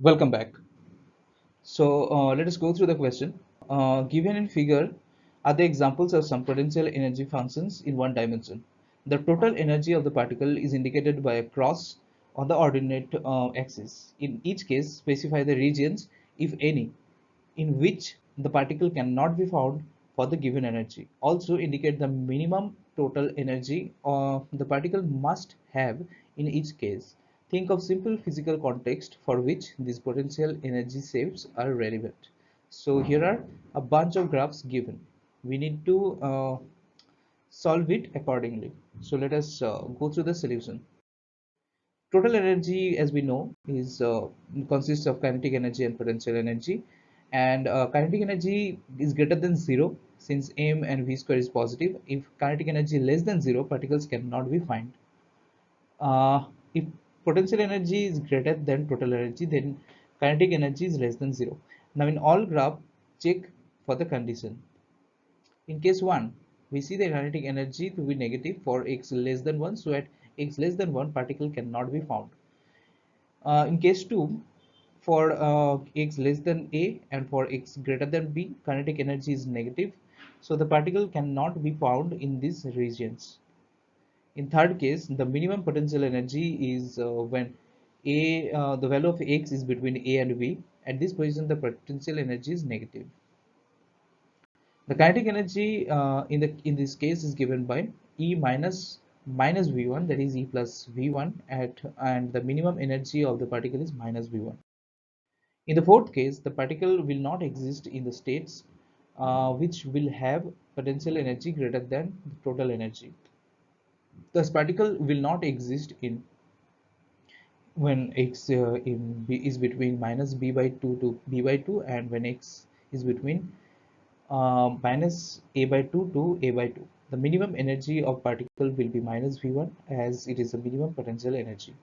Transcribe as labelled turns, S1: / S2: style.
S1: Welcome back. So let us go through the question. Given in figure are the examples of some potential energy functions in one dimension. The total energy of the particle is indicated by a cross on the ordinate axis. In each case, specify the regions, if any, in which the particle cannot be found for the given energy. Also indicate the minimum total energy the particle must have in each case. Think of simple physical context for which these potential energy shapes are relevant. So here are a bunch of graphs given. We need to solve it accordingly. So let us go through the solution. Total energy, as we know, is consists of kinetic energy and potential energy, and kinetic energy is greater than zero since m and v square is positive. If kinetic energy less than zero, particles cannot be found. If potential energy is greater than total energy, then kinetic energy is less than zero. Now, in all graph, check for the condition. In case 1, we see the kinetic energy to be negative for x less than 1, so at x less than 1, particle cannot be found. In case 2, for x less than a and for x greater than b, kinetic energy is negative, so the particle cannot be found in these regions. In third case, the minimum potential energy is when the value of x is between a and b. At this position, the potential energy is negative. The kinetic energy in this case is given by E minus V1, that is E plus V1 and the minimum energy of the particle is minus V1. In the fourth case, the particle will not exist in the states which will have potential energy greater than the total energy. Thus, particle will not exist in when x in b is between minus b by 2 to b by 2, and when x is between minus a by 2 to a by 2. The minimum energy of particle will be minus v1, as it is the minimum potential energy.